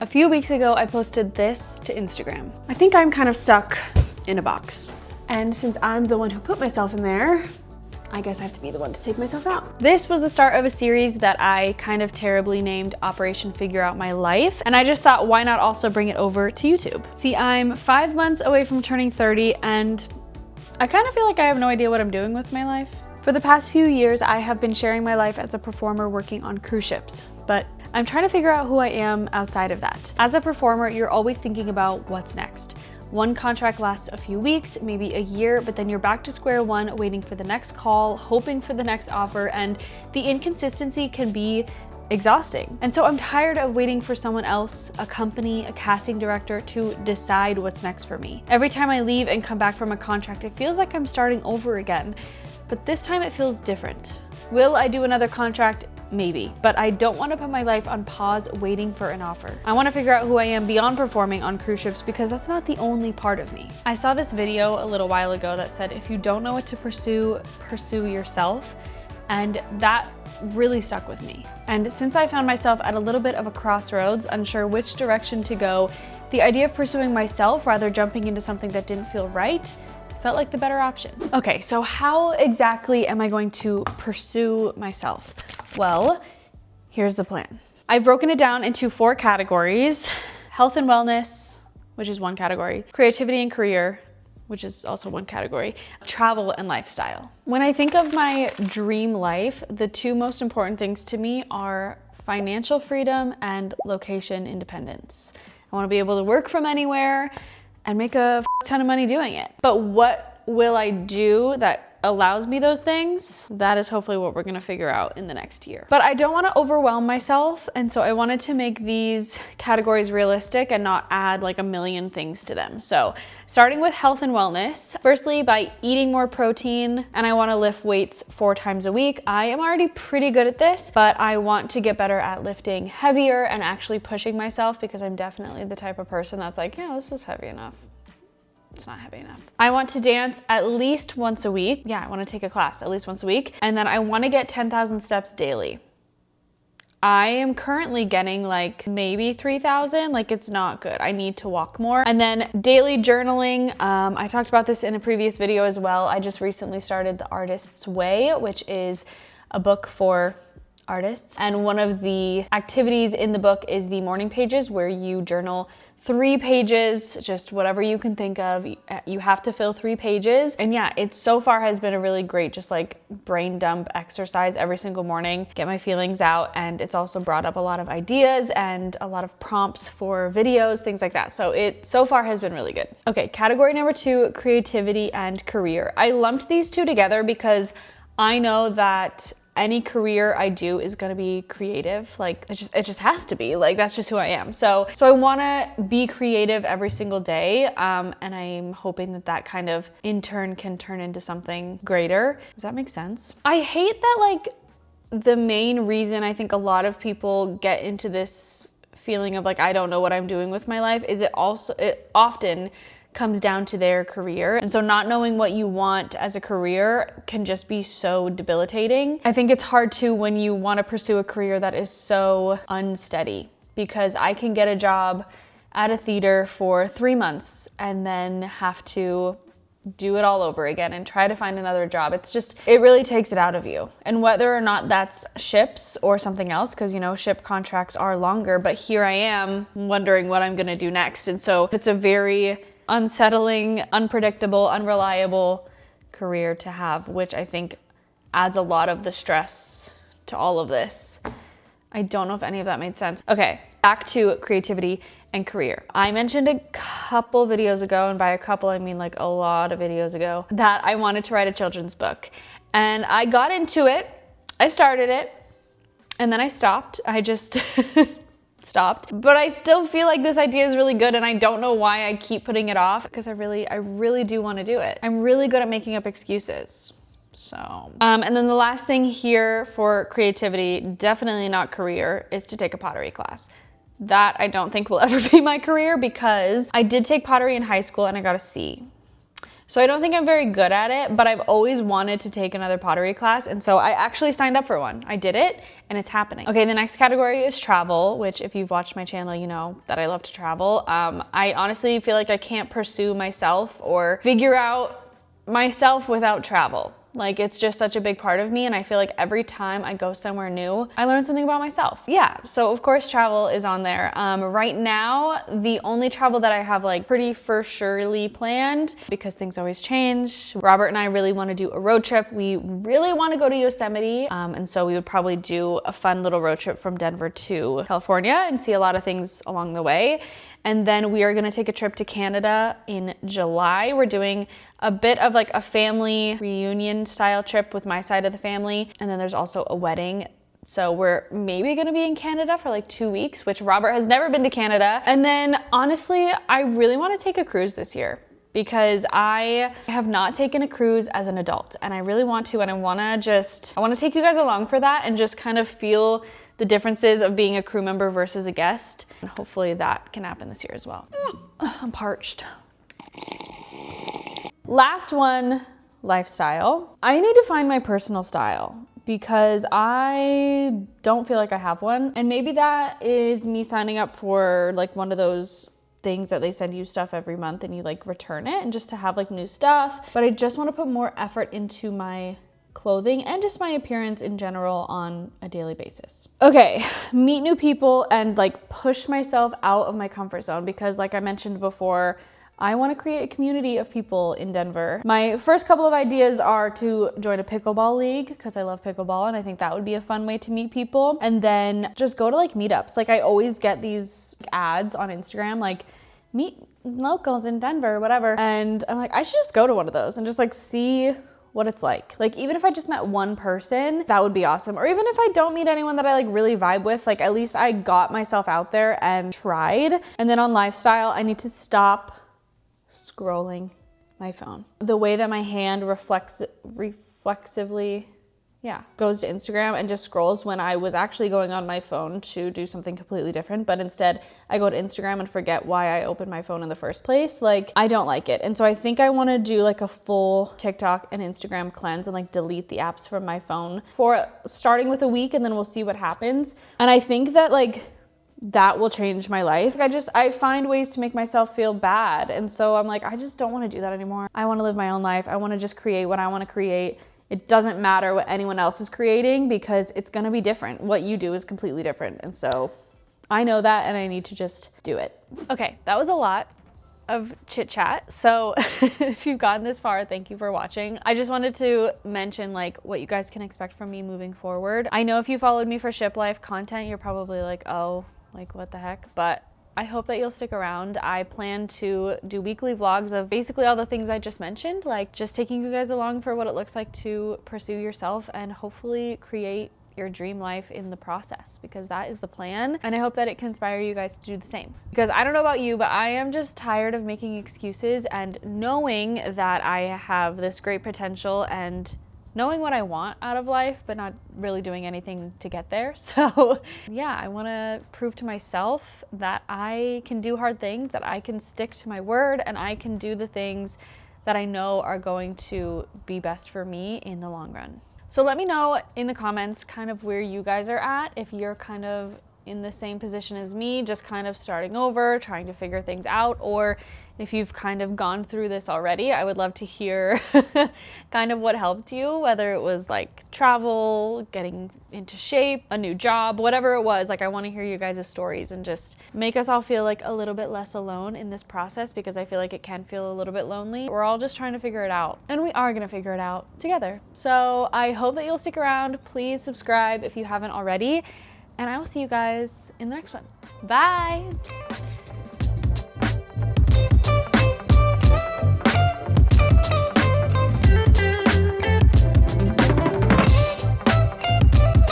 A few weeks ago, I posted this to Instagram. I think I'm kind of stuck in a box. And since I'm the one who put myself in there, I guess I have to be the one to take myself out. This was the start of a series that I kind of terribly named Operation Figure Out My Life. And I just thought, why not also bring it over to YouTube? See, I'm 5 months away from turning 30 and I kind of feel like I have no idea what I'm doing with my life. For the past few years, I have been sharing my life as a performer working on cruise ships, but I'm trying to figure out who I am outside of that. As a performer, you're always thinking about what's next. One contract lasts a few weeks, maybe a year, but then you're back to square one, waiting for the next call, hoping for the next offer, and the inconsistency can be exhausting. And so I'm tired of waiting for someone else, a company, a casting director, to decide what's next for me. Every time I leave and come back from a contract, it feels like I'm starting over again, but this time it feels different. Will I do another contract? Maybe, but I don't want to put my life on pause waiting for an offer. I want to figure out who I am beyond performing on cruise ships because that's not the only part of me. I saw this video a little while ago that said, if you don't know what to pursue, pursue yourself. And that really stuck with me. And since I found myself at a little bit of a crossroads, unsure which direction to go, the idea of pursuing myself rather jumping into something that didn't feel right felt like the better option. Okay, so how exactly am I going to pursue myself? Well, here's the plan. I've broken it down into 4 categories: health and wellness, which is one category, creativity and career, which is also one category, travel and lifestyle. When I think of my dream life, the 2 most important things to me are financial freedom and location independence. I want to be able to work from anywhere and make a ton of money doing it. But what will I do that allows me those things? That is hopefully what we're gonna figure out in the next year. But I don't wanna overwhelm myself, and so I wanted to make these categories realistic and not add like a million things to them. So starting with health and wellness, firstly by eating more protein, and I wanna lift weights 4 times a week. I am already pretty good at this, but I want to get better at lifting heavier and actually pushing myself because I'm definitely the type of person that's like, yeah, this is heavy enough. It's not heavy enough. I want to dance at least once a week. Yeah, I want to take a class at least once a week. And then I want to get 10,000 steps daily. I am currently getting like maybe 3,000, like it's not good. I need to walk more. And then daily journaling. I talked about this in a previous video as well. I just recently started The Artist's Way, which is a book for artists. And one of the activities in the book is the morning pages where you journal 3 pages, just whatever you can think of. You have to fill 3 pages. And yeah, it so far has been a really great just like brain dump exercise every single morning, get my feelings out. And it's also brought up a lot of ideas and a lot of prompts for videos, things like that. So it so far has been really good. Okay, category number 2, creativity and career. I lumped these 2 together because I know that any career I do is gonna be creative. Like it just has to be. Like that's just who I am. So I wanna be creative every single day. And I'm hoping that that kind of in turn can turn into something greater. Does that make sense? I hate that like the main reason I think a lot of people get into this feeling of like, I don't know what I'm doing with my life is it often comes down to their career. And so not knowing what you want as a career can just be so debilitating. I think it's hard too when you want to pursue a career that is so unsteady, because I can get a job at a theater for 3 months and then have to do it all over again and try to find another job. It really takes it out of you. And whether or not that's ships or something else, because you know, ship contracts are longer, but here I am wondering what I'm gonna do next. And so it's a very unsettling, unpredictable, unreliable career to have, which I think adds a lot of the stress to all of this. I don't know if any of that made sense. Okay, back to creativity and career. I mentioned a couple videos ago, and by a couple I mean like a lot of videos ago, that I wanted to write a children's book. And I got into it, I started it, and then I stopped. I just stopped. But I still feel like this idea is really good and I don't know why I keep putting it off, because I really do want to do it. I'm really good at making up excuses. So, and then the last thing here for creativity, definitely not career, is to take a pottery class. That I don't think will ever be my career, because I did take pottery in high school and I got a C. So I don't think I'm very good at it, but I've always wanted to take another pottery class. And so I actually signed up for one. I did it and it's happening. Okay, the next category is travel, which if you've watched my channel, you know that I love to travel. I honestly feel like I can't pursue myself or figure out myself without travel. Like, it's just such a big part of me, and I feel like every time I go somewhere new, I learn something about myself. Yeah, so of course travel is on there. Right now, the only travel that I have like pretty for surely planned, because things always change. Robert and I really want to do a road trip. We really want to go to Yosemite, and so we would probably do a fun little road trip from Denver to California and see a lot of things along the way. And then we are gonna take a trip to Canada in July. We're doing a bit of like a family reunion style trip with my side of the family. And then there's also a wedding. So we're maybe gonna be in Canada for like 2 weeks, which Robert has never been to Canada. And then honestly, I really wanna take a cruise this year because I have not taken a cruise as an adult and I really want to, and I wanna take you guys along for that and just kind of feel the differences of being a crew member versus a guest. And hopefully that can happen this year as well. I'm parched. Last one, lifestyle. I need to find my personal style because I don't feel like I have one. And maybe that is me signing up for like one of those things that they send you stuff every month and you like return it and just to have like new stuff. But I just want to put more effort into my clothing and just my appearance in general on a daily basis. Okay, meet new people and like push myself out of my comfort zone because like I mentioned before, I want to create a community of people in Denver. My first couple of ideas are to join a pickleball league because I love pickleball and I think that would be a fun way to meet people. And then just go to like meetups. Like I always get these ads on Instagram like meet locals in Denver, whatever. And I'm like, I should just go to one of those and just like see what it's like. Like even if I just met one person, that would be awesome. Or even if I don't meet anyone that I like really vibe with, like at least I got myself out there and tried. And then on lifestyle, I need to stop scrolling my phone. The way that my hand reflexively goes to Instagram and just scrolls when I was actually going on my phone to do something completely different, but instead I go to Instagram and forget why I opened my phone in the first place. Like I don't like it. And so I think I want to do like a full TikTok and Instagram cleanse and like delete the apps from my phone for starting with a week, and then we'll see what happens. And I think that like that will change my life. I find ways to make myself feel bad. And so I'm like, I just don't want to do that anymore. I want to live my own life. I want to just create what I want to create. It doesn't matter what anyone else is creating because it's going to be different. What you do is completely different. And so I know that and I need to just do it. Okay, that was a lot of chit chat. So if you've gotten this far, thank you for watching. I just wanted to mention like what you guys can expect from me moving forward. I know if you followed me for Ship Life content, you're probably like, oh, like what the heck? But I hope that you'll stick around. I plan to do weekly vlogs of basically all the things I just mentioned, like just taking you guys along for what it looks like to pursue yourself and hopefully create your dream life in the process, because that is the plan. And I hope that it can inspire you guys to do the same. Because I don't know about you, but I am just tired of making excuses and knowing that I have this great potential and knowing what I want out of life, but not really doing anything to get there. So yeah, I want to prove to myself that I can do hard things, that I can stick to my word, and I can do the things that I know are going to be best for me in the long run. So let me know in the comments kind of where you guys are at, if you're kind of in the same position as me, just kind of starting over, trying to figure things out, or if you've kind of gone through this already. I would love to hear kind of what helped you, whether it was like travel, getting into shape, a new job, whatever it was. Like I want to hear you guys' stories and just make us all feel like a little bit less alone in this process, because I feel like it can feel a little bit lonely. We're all just trying to figure it out, and we are going to figure it out together. So I hope that you'll stick around. Please subscribe if you haven't already, and I will see you guys in the next one. Bye.